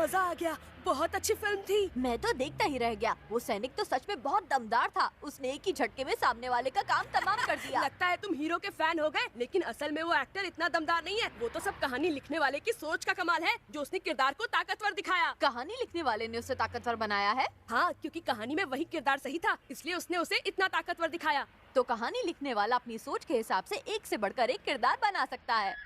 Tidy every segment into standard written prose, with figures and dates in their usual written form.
मजा आ गया, बहुत अच्छी फिल्म थी। मैं तो देखता ही रह गया। वो सैनिक तो सच में बहुत दमदार था। उसने एक ही झटके में सामने वाले का काम तमाम कर दिया। लगता है तुम हीरो के फैन हो गए, लेकिन असल में वो एक्टर इतना दमदार नहीं है। वो तो सब कहानी लिखने वाले की सोच का कमाल है, जो उसने किरदार को ताकतवर दिखाया। कहानी लिखने वाले ने उसे ताकतवर बनाया है? हाँ, क्योंकि कहानी में वही किरदार सही था, इसलिए उसने उसे इतना ताकतवर दिखाया। तो कहानी लिखने वाला अपनी सोच के हिसाब से एक से बढ़कर एक किरदार बना सकता है।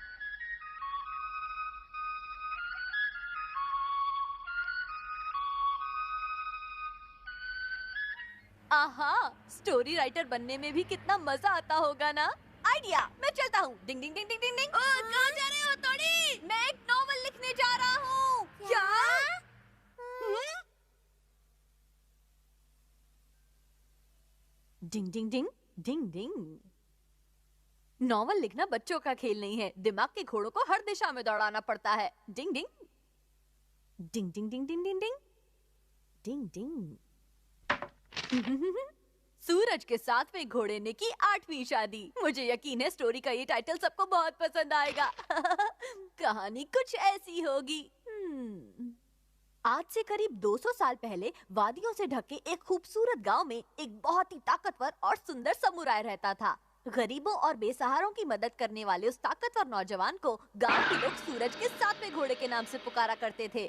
आहा, स्टोरी राइटर बनने में भी कितना मजा आता होगा ना। आइडिया, मैं चलता हूँ। डिंग डिंग डिंग डिंग डिंग डिंग। कहाँ जा रहे हो तोड़ी? मैं एक नॉवल लिखने जा रहा हूँ। क्या? डिंग डिंग डिंग डिंग डिंग। नॉवल लिखना बच्चों का खेल नहीं है। दिमाग के घोड़ों को हर दिशा में दौड़ाना पड़ता है। डिंग डिंग डिंग डिंग डिंग डिंग डिंग डिंग डिंग डिंग। सूरज के 7वें घोड़े ने की 8वीं शादी। मुझे यकीन है स्टोरी का ये टाइटल सबको बहुत पसंद आएगा। कहानी कुछ ऐसी होगी। आज से करीब 200 साल पहले वादियों से ढके एक खूबसूरत गांव में एक बहुत ही ताकतवर और सुंदर समुराय रहता था। गरीबों और बेसहारों की मदद करने वाले उस ताकतवर नौजवान को गांव के लोग सूरज के 7वें घोड़े के नाम से पुकारा करते थे।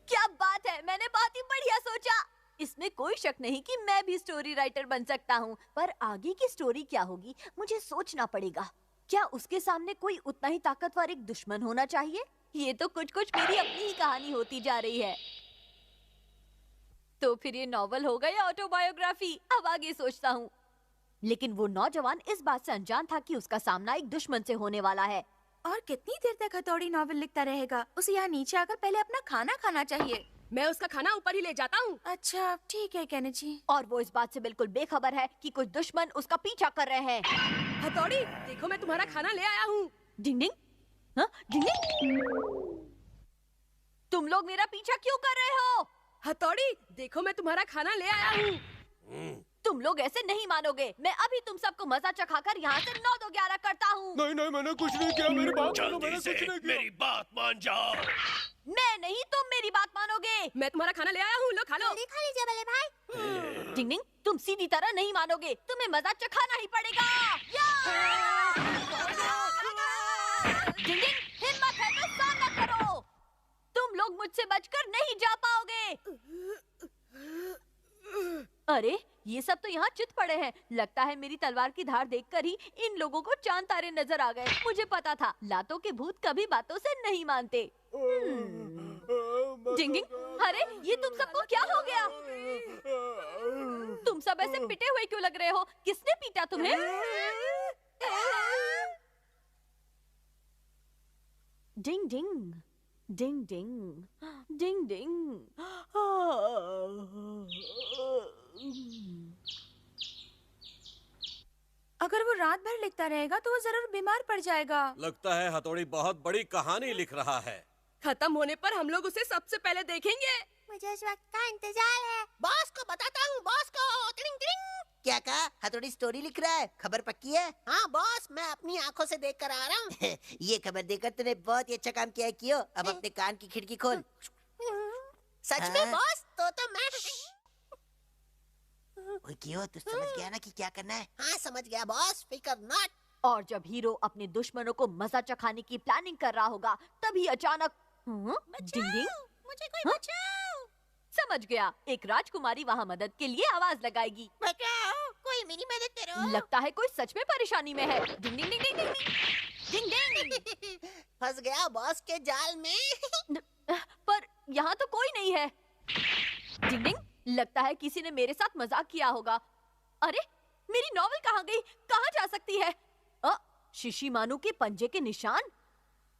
क्या बात है, मैंने बहुत ही बढ़िया सोचा। इसमें कोई शक नहीं कि मैं भी स्टोरी राइटर बन सकता हूँ, पर आगे की स्टोरी क्या होगी मुझे सोचना पड़ेगा। क्या उसके सामने कोई उतना ही ताकतवर एक दुश्मन होना चाहिए? ये तो कुछ कुछ मेरी अपनी ही कहानी होती जा रही है। तो फिर ये नॉवल होगा या ऑटोबायोग्राफी? अब आगे सोचता हूँ। लेकिन वो नौजवान इस बात से अनजान था कि उसका सामना एक दुश्मन से होने वाला है। और कितनी देर तक हथौड़ी नॉवल लिखता रहेगा? उसे यहाँ नीचे आकर पहले अपना खाना खाना चाहिए। मैं उसका खाना ऊपर ही ले जाता हूँ। अच्छा ठीक है केनी जी। और वो इस बात से बिल्कुल बेखबर है कि कुछ दुश्मन उसका पीछा कर रहे हैं। हथौड़ी, देखो मैं तुम्हारा खाना ले आया हूँ। डिंग डिंग, हाँ, डिंग डिंग। तुम लोग मेरा पीछा क्यों कर रहे हो? हथौड़ी, देखो मैं तुम्हारा खाना ले आया हूँ। तुम लोग ऐसे नहीं मानोगे। मैं अभी तुम सबको मजा चखाकर यहाँ से 9-2-11 करता हूँ। नहीं नहीं, मैंने कुछ नहीं किया। मेरी बात मानो, मैंने जल्दी कुछ से नहीं किया। मेरी बात मान जाओ। मैं नहीं, तुम मेरी बात मानोगे। मैं तुम्हारा खाना ले आया हूँ, लो खा लो। खा लीजिए बल्ले भाई। डिंग डिंग, तुम सीधी तरह नहीं मानोगे। तुम्हें मजा चखाना ही पड़ेगा। डिंग डिंग, हिम्मत है तो सामना करो। तुम लोग मुझसे बचकर नहीं जा पाओगे। अरे, ये सब तो यहाँ चित पड़े हैं। लगता है मेरी तलवार की धार देखकर ही इन लोगों को चांद तारे नजर आ गए। मुझे पता था, लातों के भूत कभी बातों से नहीं मानते। डिंग डिंग, अरे ये तुम सबको क्या हो गया? तुम सब ऐसे पिटे हुए क्यों लग रहे हो? किसने पीटा तुम्हें? डिंग डिंग डिंग डिंग डिंग डिंग। अगर वो रात भर लिखता रहेगा तो वो जरूर बीमार पड़ जाएगा। लगता है हथौड़ी बहुत बड़ी कहानी लिख रहा है। खत्म होने पर हम लोग उसे सबसे पहले देखेंगे। मुझे इस वक्त का इंतजार है। बॉस को बताता हूँ, बॉस को। टिंग टिंग। क्या कहा? हथौड़ी स्टोरी लिख रहा है? खबर पक्की है? हाँ बॉस, मैं अपनी आंखों से देख कर आ रहा हूँ। ये खबर देकर तूने बहुत ही अच्छा काम किया है कियो। अब अपने कान की खिड़की खोल। सच में बॉस? तो मैं ओए कियो, तू समझ गया ना कि क्या करना है? हाँ समझ गया बॉस, फिकर नॉट। और जब हीरो अपने दुश्मनों को मजा चखाने की प्लानिंग कर रहा होगा, तभी अचानक डिंग डिंग, मुझे कोई बचाओ। समझ गया। एक राजकुमारी वहाँ मदद के लिए आवाज लगाएगी। बचाओ, कोई मेरी मदद करो। लगता है कोई सच में परेशानी में है। डिंग डिंग डिंग डिंग डिंग डिंग डिंग। फंस गया बॉस के जाल में। पर यहाँ तो कोई नहीं है। डिंग डिंग, लगता है किसी ने मेरे साथ मजाक किया होगा। अरे, मेरी नॉवल कहाँ गई? कहाँ जा सकती है? शिशिमानु के पंजे के निशान।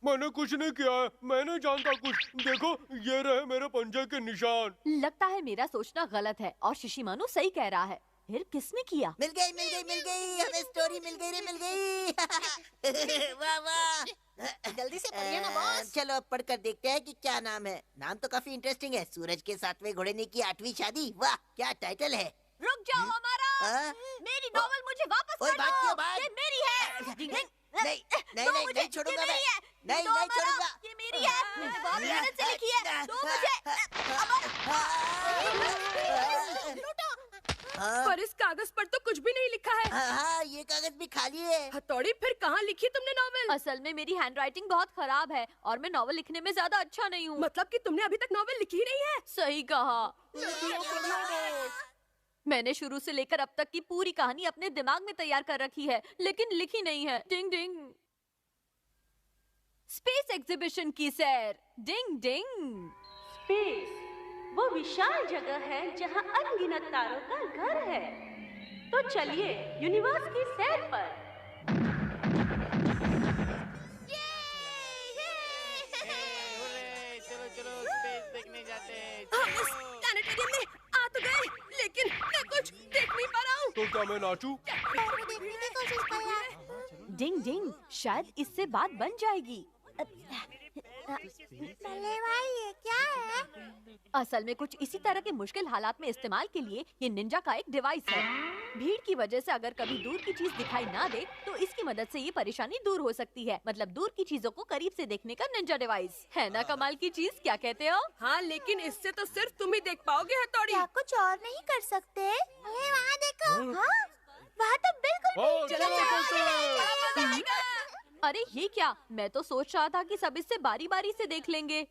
मैंने कुछ नहीं किया है, मैं नहीं जानता कुछ। देखो, ये रहे मेरे पंजे के निशान। लगता है मेरा सोचना गलत है और शिशिमानु सही कह रहा है। फिर किसने किया? मिल गई मिल गई मिल गई, हमें स्टोरी मिल गई रे, मिल गई। वाह वाह, जल्दी से पढ़िए ना बॉस। चलो अब पढ़कर देखते हैं कि क्या नाम है। नाम तो काफी इंटरेस्टिंग है, सूरज के 7वें घोड़े ने की 8वीं शादी। वाह, क्या टाइटल है। रुक जाओ हमारा, मेरी नॉवल मुझे वापस कर दो। भाग क्यों भाग? ये मेरी है। नहीं नहीं नहीं नहीं छोड़ूंगा मैं। नहीं दो नहीं हमारा, छोड़ूंगा। ये मेरी है, मैंने बहुत मेहनत से लिखी है, दो मुझे। हाँ, पर इस कागज पर तो कुछ भी नहीं लिखा है। हाँ, ये कागज भी खाली है। हथौड़ी, फिर कहाँ लिखी तुमने नॉवेल? असल में मेरी हैंडराइटिंग बहुत खराब है और मैं नॉवल लिखने में ज्यादा अच्छा नहीं हूँ। मतलब कि तुमने अभी तक नॉवेल लिखी ही नहीं है? सही कहा। मैंने शुरू से लेकर अब तक की पूरी कहानी अपने दिमाग में तैयार कर रखी है, लेकिन लिखी नहीं है। डिंग डिंग। स्पेस एग्जीबिशन की सैर। डिंग डिंग। स्पेस वो विशाल जगह है जहां अनगिनत तारों का घर है। तो चलिए यूनिवर्स की सैर पर। चलो चलो स्पेस देखने जाते हैं। हम इस प्लैनेटेरियम में आ तो गए, लेकिन मैं कुछ देख नहीं पा रहा हूँ। तो क्या मैं नाचूं? डिंग डिंग। शायद इससे बात बन जाएगी। भाई ये क्या है? असल में कुछ इसी तरह के मुश्किल हालात में इस्तेमाल के लिए ये निंजा का एक डिवाइस है। भीड़ की वजह से अगर कभी दूर की चीज दिखाई ना दे तो इसकी मदद से ये परेशानी दूर हो सकती है। मतलब दूर की चीजों को करीब से देखने का निंजा डिवाइस है ना। कमाल की चीज, क्या कहते हो? हाँ, लेकिन इससे तो सिर्फ तुम ही देख पाओगे हथौड़ी। क्या कुछ और नहीं कर सकते? अरे वहाँ देखो। हाँ, वहाँ तो बिल्कुल हाँ, चलो चलो, चलो, चलो। अरे ये क्या, मैं तो सोच रहा था कि सब इससे बारी बारी से देख लेंगे।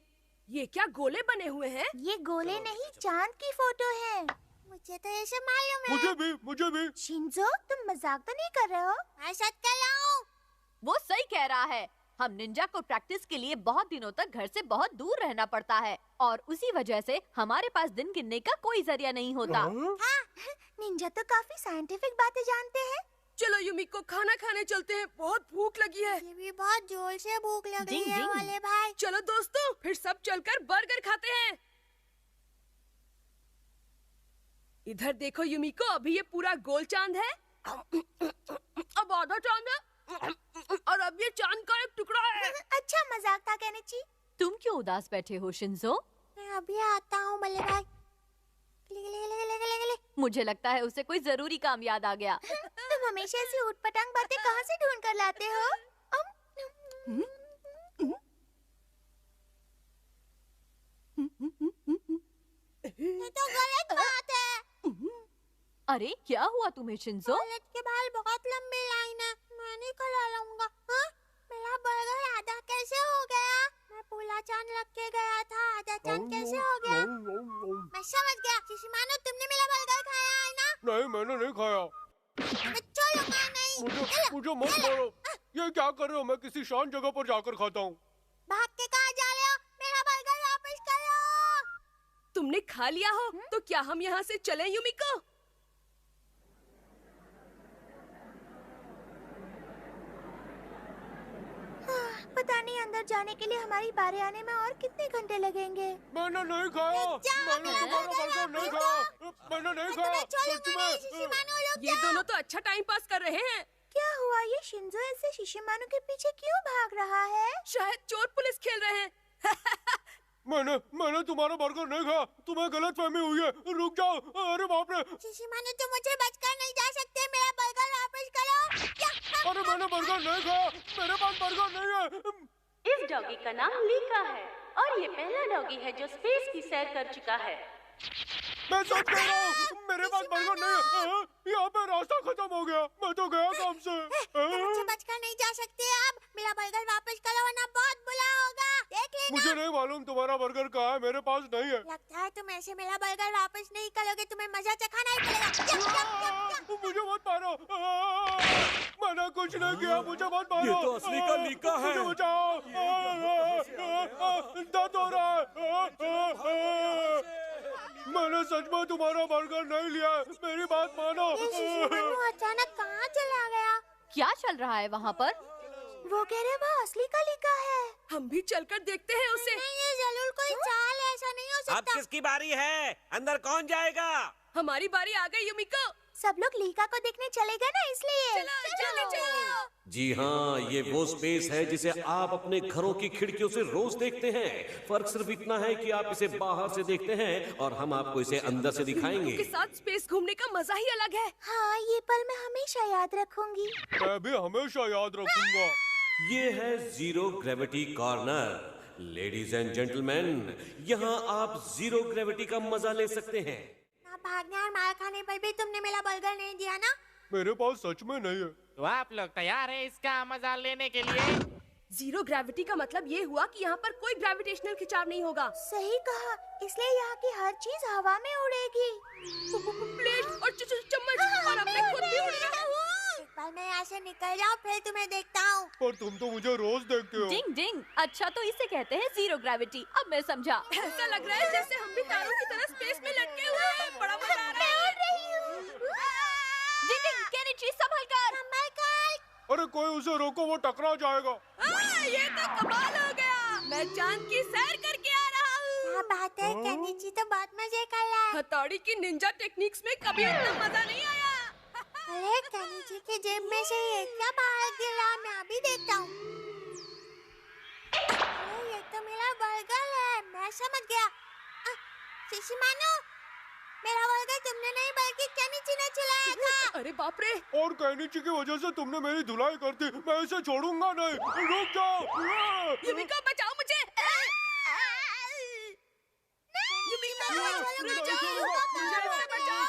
ये क्या गोले बने हुए हैं? ये गोले नहीं, चांद की फोटो है। मुझे तो ऐसे मालूम है। मुझे भी। शिंजो, तुम मजाक तो नहीं कर रहे हो? मैं सच कह रहा हूँ। वो सही कह रहा है। हम निंजा को प्रैक्टिस के लिए बहुत दिनों तक घर से बहुत दूर रहना पड़ता है और उसी वजह से हमारे पास दिन गिनने का कोई जरिया नहीं होता। हाँ, निंजा तो काफी साइंटिफिक बातें जानते हैं। चलो युमिको, खाना खाने चलते हैं, बहुत भूख लगी है। मुझे भी बहुत जोर से भूख लग रही डिंग, है डिंग। वाले भाई। चलो दोस्तों, फिर सब चलकर बर्गर खाते हैं। इधर देखो युमिको, अभी ये पूरा गोल चांद है, अब आधा चांद है और अब ये चांद का एक टुकड़ा है। अच्छा मजाक था केनिची। तुम क्यों उदास बैठे हो शिंजो? मैं अभी आता हूँ बल्ले भाई। ले। मुझे लगता है उसे कोई जरूरी काम याद आ गया। तुम हमेशा ऐसी ऊटपटांग बातें कहाँ से ढूंढ कर लाते हो? ये तो गलत बात है। अरे क्या हुआ तुम्हें शिंजो? कॉलेज के बाहर बहुत लंबी लाइन है, मैं नहीं खड़ा रहूंगा। हाँ? मेरा बर्गर आधा कैसे हो गया? मैं पूरा चांद रख के गया था, आधा चांद कैसे हो गया? मैं समझ गया। शिशिमानो, तुमने मेरा बर्गर खाया है ना? नहीं, मैंने नहीं खाया। मैं छोड़ूंगा नहीं। मुझे मत मारो। ये क्या कर रहे हो? मैं किसी शांत जगह पर जाकर खाता हूँ। भाग के कहाँ जा रहे हो? मेरा बर्गर वापस करो। तुमने खा लिया हो तो क्या हम यहाँ से चलें युमिको? पता नहीं अंदर जाने के लिए हमारी बारी आने में और कितने घंटे लगेंगे। मैंने नहीं खाया। मैंने तुम्हारा बर्गर नहीं खाया। मैंने नहीं खाया। सच में। ये दोनों तो अच्छा टाइम पास कर रहे हैं। क्या हुआ? ये शिंजो ऐसे शिशिमानो के पीछे क्यों भाग रहा है? शायद चोर पुलिस खेल रहे हैं। मैंने तुम्हारा बर्गर नहीं खाया। तुम्हें गलतफहमी हुई है। रुक जाओ। अरे बाप रे। शिशिमानो, तुम मुझे बचकर नहीं जा सकते। मेरा बर्गर वापस करो। अरे मैंने बर्गर नहीं खाया। मेरे पास बर्गर नहीं है। इस डॉगी का नाम लीका है और ये पहला डॉगी है जो स्पेस की सैर कर चुका है। मैं सच कह रहा हूँ, मेरे पास बर्गर नहीं है। यहाँ पे रास्ता खत्म हो गया। मैं तो गया काम से। तुम मुझे बचकर नहीं जा सकते। अब मेरा बर्गर वापस करो वरना बहुत बुरा होगा। देख लेना। मुझे नहीं मालूम तुम्हारा बर्गर कहाँ है। मेरे पास नहीं है। लगता है तुम ऐसे मेरा बर्गर वापस नहीं करोगे। तुम्हें मजा चखाना ही पड़ेगा। मुझे मत मारो। मैंने कुछ नहीं किया। मुझे मत मारो। ये तो असली का लीका है। मुझे बचाओ। दर्द हो रहा है। मैंने सच में तुम्हारा बर्गर नहीं लिया। मेरी बात मानो। ये शिशिमानो अचानक कहाँ चला गया? क्या चल रहा है वहाँ पर? वो कह रहे वो असली का लिखा है। हम भी चलकर देखते हैं उसे। नहीं, ये जरूर कोई चाल है। ऐसा नहीं हो अब सकता। किसकी बारी है? अंदर कौन जाएगा? हमारी बारी आ गई युमिको। सब लोग लीका को देखने चलेगा ना, इसलिए। चलो। जी हाँ, ये वो स्पेस है जिसे आप अपने घरों की खिड़कियों से रोज देखते हैं। फर्क सिर्फ इतना है कि आप इसे बाहर से देखते हैं और हम आपको इसे अंदर से दिखाएंगे। के साथ स्पेस घूमने का मजा ही अलग है। हाँ, ये पल मैं हमेशा याद रखूंगी। मैं भी हमेशा याद रखूंगा। ये है zero gravity corner. Ladies and gentleman, यहाँ आप जीरो ग्रेविटी का मजा ले सकते हैं। ना भागने और मार खाने पर भी तुमने मेरा बर्गर नहीं दिया ना? मेरे पास सच में नहीं है। तो आप लोग तैयार हैं इसका मजा लेने के लिए? जीरो ग्रेविटी का मतलब ये हुआ कि यहाँ पर कोई ग्रेविटेशनल खिंचाव नहीं होगा। सही कहा, इसलिए यहाँ की हर चीज हवा में उड़ेगी। प्लेट और चम्मच और अब मैं खुद भी उड़ रहा हूँ। एक बार मैं यहाँ से निकल जाऊँ, फिर तुम्हें देखता हूँ। पर तुम तो मुझे रोज देखते हो। डिंग डिंग, अच्छा तो इसे कहते हैं जीरो ग्रेविटी। अब मैं समझा। ऐसा लग रहा है जैसे हम भी तारों की तरह स्पेस में लटके हुए हैं। बड़ा मजा आ रहा है। डिंग डिंग, केनिची संभल कर। अरे कोई उसे रोको, वो टकरा जाएगा। ये तो कमाल हो गया। मैं चांद की सैर करके आ रहा हूँ। क्या बात है, केनिची तो बहुत मजे कर रहा है। हथौड़ी की निंजा टेक्निक्स में कभी उतना मजा नहीं आया। अरे केनिची के जेब में से ये क्या बाहर गिरा, मैं अभी देखता हूँ। अरे ये तो मेरा बर्गर है, मैं समझ गया। शिशिमानो, मेरा बर्गर तुमने नहीं बल्कि केनिची ने चुराया था। अरे बाप रे। और केनिची की वजह से तुमने मेरी धुलाई कर दी। मैं इसे छोड़ूंगा नहीं। रुक जाओ। युमिका बचाओ मुझे। युमिका रुक जाओ, मुझे बचाओ।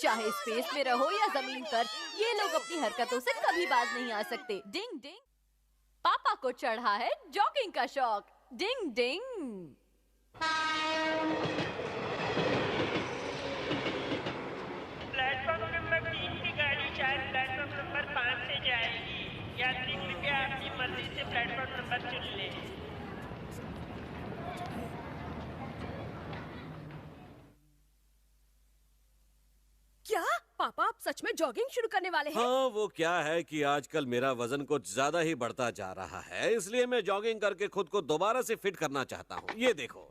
चाहे स्पेस में रहो या जमीन पर, ये लोग अपनी हरकतों से कभी बाज नहीं आ सकते। डिंग डिंग, पापा को चढ़ा है जॉगिंग का शौक। डिंग डिंग। प्लेटफॉर्म नंबर 3 की गाड़ी शायद प्लेटफॉर्म नंबर 5 से जाएगी। यात्री कृपया अपनी मर्जी से प्लेटफॉर्म नंबर चुन लें। क्या पापा आप सच में जॉगिंग शुरू करने वाले हैं? हाँ, वो क्या है कि आजकल मेरा वजन कुछ ज्यादा ही बढ़ता जा रहा है, इसलिए मैं जॉगिंग करके खुद को दोबारा से फिट करना चाहता हूँ। ये देखो।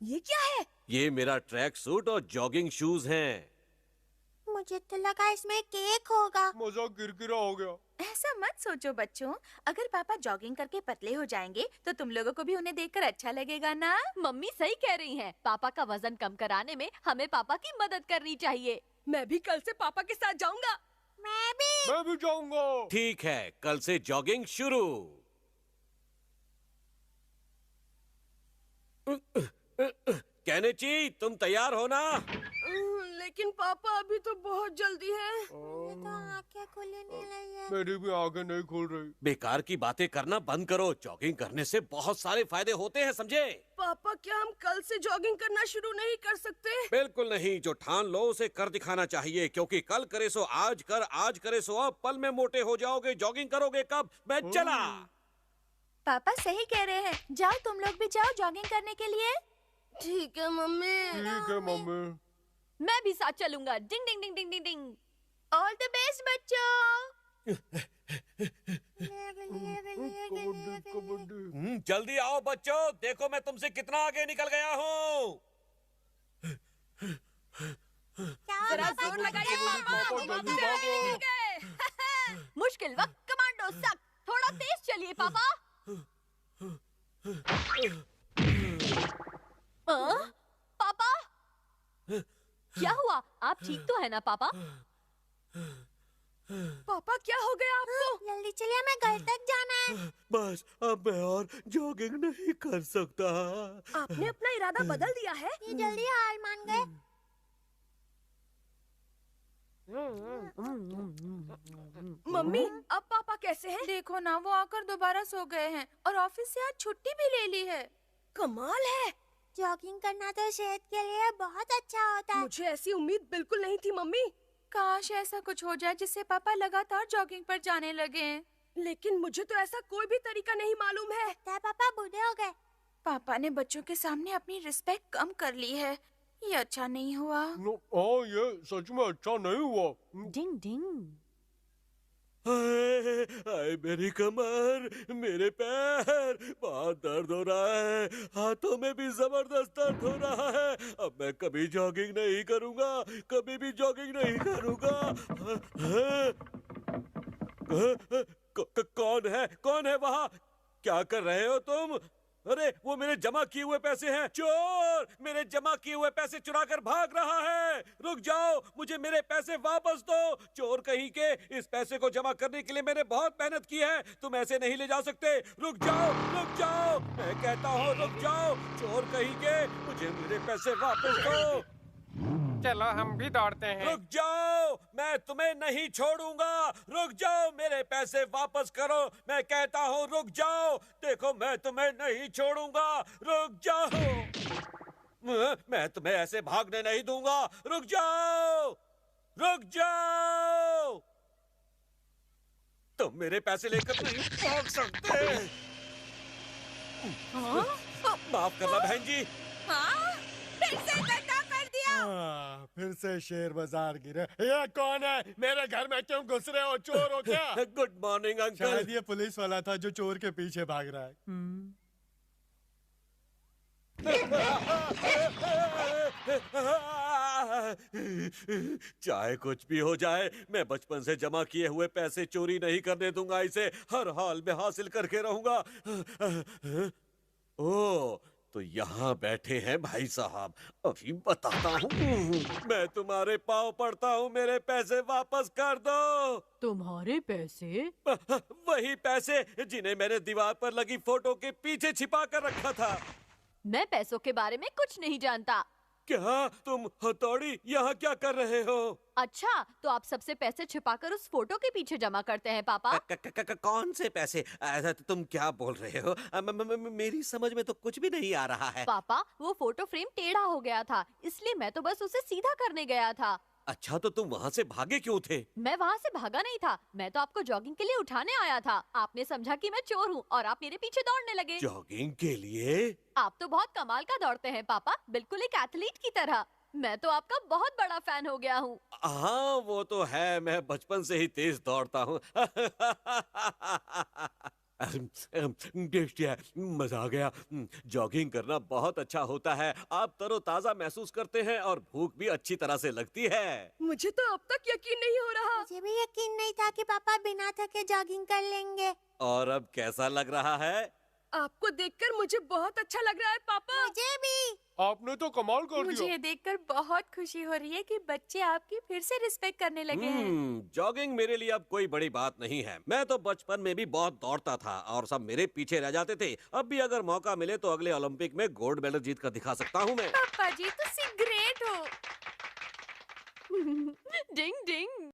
ये क्या है? ये मेरा ट्रैक सूट और जॉगिंग शूज हैं। मुझे तो लगा इसमें केक होगा। मजा किरकिरा हो गया। ऐसा मत सोचो बच्चों, अगर पापा जॉगिंग करके पतले हो जाएंगे तो तुम लोगों को भी उन्हें देखकर अच्छा लगेगा ना? मम्मी सही कह रही हैं। पापा का वजन कम कराने में हमें पापा की मदद करनी चाहिए। मैं भी कल से पापा के साथ जाऊंगा। मैं भी जाऊंगा। ठीक है, कल से जॉगिंग शुरू। केनिची, तुम तैयार हो ना? लेकिन पापा अभी तो बहुत जल्दी है। तो आंखें खुली नहीं रही है। मेरी भी आंखें नहीं खुल रही। बेकार की बातें करना बंद करो। जॉगिंग करने से बहुत सारे फायदे होते हैं, समझे? पापा क्या हम कल से जॉगिंग करना शुरू नहीं कर सकते? बिल्कुल नहीं। जो ठान लो उसे कर दिखाना चाहिए, क्योंकि कल करे सो आज कर, आज करे सो अब। पल में मोटे हो जाओगे। जॉगिंग करोगे कब? मैं चला। पापा सही कह रहे हैं, जाओ तुम लोग भी जाओ जॉगिंग करने के लिए। ठीक है मम्मी। ठीक है मम्मी। मैं भी साथ चलूंगा। डिंग डिंग डिंग डिंग डिंग डिंग। ऑल द बेस्ट बच्चों। जल्दी आओ बच्चों, देखो मैं तुमसे कितना आगे निकल गया हूँ। जरा जोर लगाइए पापा, हम आपसे आगे निकल गए। मुश्किल वक्त कमांडो सख्त। थोड़ा तेज चलिए पापा। पापा, क्या हुआ? आप ठीक तो है ना पापा? पापा क्या हो गया आपको? जल्दी चलिए, हमें घर तक जाना है। बस अब मैं और जॉगिंग नहीं कर सकता। आपने अपना इरादा बदल दिया है? ये जल्दी हार मान गए। मम्मी, अब पापा कैसे हैं? देखो ना, वो आकर दोबारा सो गए हैं और ऑफिस से आज छुट्टी भी ले ली है। कमाल है। जॉगिंग करना तो सेहत के लिए बहुत अच्छा होता है। मुझे ऐसी उम्मीद बिल्कुल नहीं थी मम्मी। काश ऐसा कुछ हो जाए जिससे पापा लगातार जॉगिंग पर जाने लगे। लेकिन मुझे तो ऐसा कोई भी तरीका नहीं मालूम है। पापा बूढ़े हो गए। पापा ने बच्चों के सामने अपनी रिस्पेक्ट कम कर ली है। ये अच्छा नहीं हुआ। हाँ, ये सच में अच्छा नहीं हुआ। डिंग डिंग। हाय मेरी कमर, मेरे पैर, बहुत दर्द हो रहा है। हाथों में भी जबरदस्त दर्द हो रहा है। अब मैं कभी जॉगिंग नहीं करूंगा, कभी भी जॉगिंग नहीं करूंगा। कौन है वहाँ? क्या कर रहे हो तुम? अरे वो मेरे जमा किए हुए पैसे हैं। चोर मेरे जमा किए हुए पैसे चुरा कर भाग रहा है। रुक जाओ, मुझे मेरे पैसे वापस दो। चोर कहीं के, इस पैसे को जमा करने के लिए मैंने बहुत मेहनत की है। तुम ऐसे नहीं ले जा सकते। रुक जाओ, रुक जाओ, मैं कहता हूँ रुक जाओ। चोर कहीं के, मुझे मेरे पैसे वापस दो। चलो हम भी दौड़ते हैं। रुक जाओ, मैं तुम्हें नहीं छोड़ूंगा। रुक जाओ, मेरे पैसे वापस करो। मैं कहता हूँ रुक जाओ। देखो मैं तुम्हें नहीं छोड़ूंगा। रुक जाओ, मैं तुम्हें ऐसे भागने नहीं दूंगा। रुक जाओ, रुक जाओ। तुम मेरे पैसे लेकर नहीं भाग सकते। माफ करना बहन जी। फिर से गड्ढा कर दिया। फिर से शेर बाजार गिरे। ये कौन है? मेरे घर में क्यों घुस रहे हो? चोर हो क्या? Good morning uncle. शायद ये पुलिस वाला था जो चोर के पीछे भाग रहा है। चाहे कुछ भी हो जाए, मैं बचपन से जमा किए हुए पैसे चोरी नहीं करने दूंगा। इसे हर हाल में हासिल करके रहूंगा। ओ, तो यहाँ बैठे हैं भाई साहब। अभी बताता हूँ। मैं तुम्हारे पाँव पड़ता हूँ, मेरे पैसे वापस कर दो। तुम्हारे पैसे? वही पैसे जिन्हें मैंने दीवार पर लगी फोटो के पीछे छिपा कर रखा था। मैं पैसों के बारे में कुछ नहीं जानता। क्या तुम हथौड़ी यहाँ क्या कर रहे हो? अच्छा, तो आप सबसे पैसे छिपाकर उस फोटो के पीछे जमा करते हैं पापा? कौन से पैसे? ऐसा तो तुम क्या बोल रहे हो? मेरी समझ में तो कुछ भी नहीं आ रहा है। पापा, वो फोटो फ्रेम टेढ़ा हो गया था, इसलिए मैं तो बस उसे सीधा करने गया था। अच्छा, तो तुम वहाँ से भागे क्यों थे? मैं वहाँ से भागा नहीं था, मैं तो आपको जॉगिंग के लिए उठाने आया था। आपने समझा कि मैं चोर हूँ और आप मेरे पीछे दौड़ने लगे। जॉगिंग के लिए? आप तो बहुत कमाल का दौड़ते हैं पापा, बिल्कुल एक एथलीट की तरह। मैं तो आपका बहुत बड़ा फैन हो गया हूँ। हाँ वो तो है, मैं बचपन से ही तेज दौड़ता हूँ। मजा आ गया। जॉगिंग करना बहुत अच्छा होता है। आप तरोताजा महसूस करते हैं और भूख भी अच्छी तरह से लगती है। मुझे तो अब तक यकीन नहीं हो रहा। मुझे भी यकीन नहीं था कि पापा बिना थके जॉगिंग कर लेंगे। और अब कैसा लग रहा है? आपको देखकर मुझे बहुत अच्छा लग रहा है पापा। मुझे भी। आपने तो कमाल कर मुझे दिया। ये देखकर बहुत खुशी हो रही है कि बच्चे आपकी फिर से रिस्पेक्ट करने लगे हैं। जॉगिंग मेरे लिए अब कोई बड़ी बात नहीं है। मैं तो बचपन में भी बहुत दौड़ता था और सब मेरे पीछे रह जाते थे। अब भी अगर मौका मिले तो अगले ओलंपिक में गोल्ड मेडल जीत कर दिखा सकता हूँ मैं। पापा जी तो ग्रेट हो। डिंग डिंग।